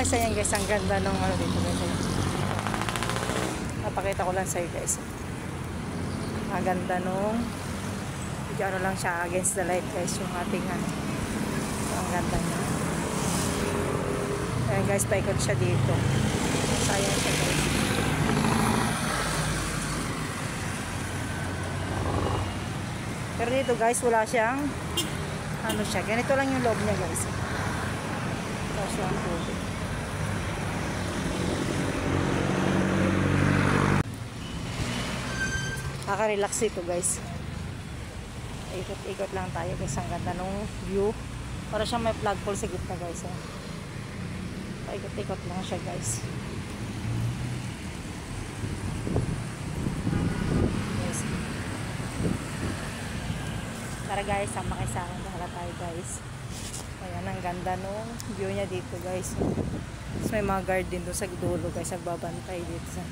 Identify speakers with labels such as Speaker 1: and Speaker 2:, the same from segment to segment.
Speaker 1: guys, ayan guys, ang ganda nung ano dito guys. Napakita ko lang sa'yo guys. Ang ganda nung medyo ano lang siya against the light guys, yung ating ano. Ang ganda niya. Ayan guys, paikot siya dito. Sayang siya guys. Pero dito guys, wala siyang ano siya. Ganito lang yung loob niya guys. Wala siyang tubig. Nakaka-relax ito guys. Ikot-ikot lang tayo guys. Ang ganda nung view. Para siyang may flagpole sa gitna guys. Paikot-ikot lang siya guys. Yes. Tara guys, sama kayo sa akin. Bahala tayo guys. Ayan, ang ganda nung view niya dito guys. Tapos may mga guard din doon sa dulo guys. Nagbabantay dito sa...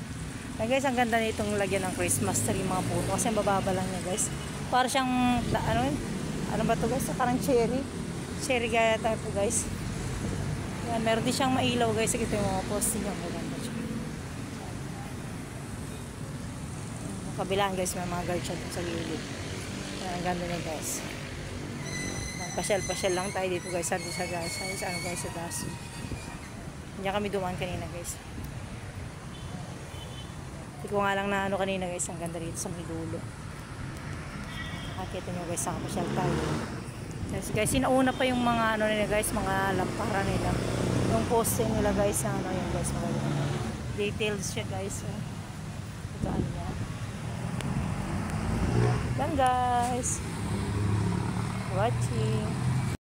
Speaker 1: Ayan guys, ang ganda nitong lagyan ng Christmas tree mga puno. Kasi mababa lang niya guys. Para siyang, ano ba to guys? Parang cherry. Cherry gaya tayo po guys. Ayan, meron din siyang mailaw guys. Ito yung mga poste niya. Maganda siya. Kabilaan guys, may mga guard siya dun sa gilid. Ayan, ang ganda niya guys. Pasyal-pasyal lang tayo dito guys. Sabi sa guys. Ano guys, sa daso. Hindi kami dumaan kanina guys. Hindi ko nga lang na ano kanina guys. Ang ganda dito sa may dulo. Nakakita nyo guys, nakapasyal tayo. Yes, guys, sinauna pa yung mga ano nila guys, mga lampara nila. Yung poste nila guys, na ano yun guys, mga details siya guys. Ito ano niya. Yan guys. Watching.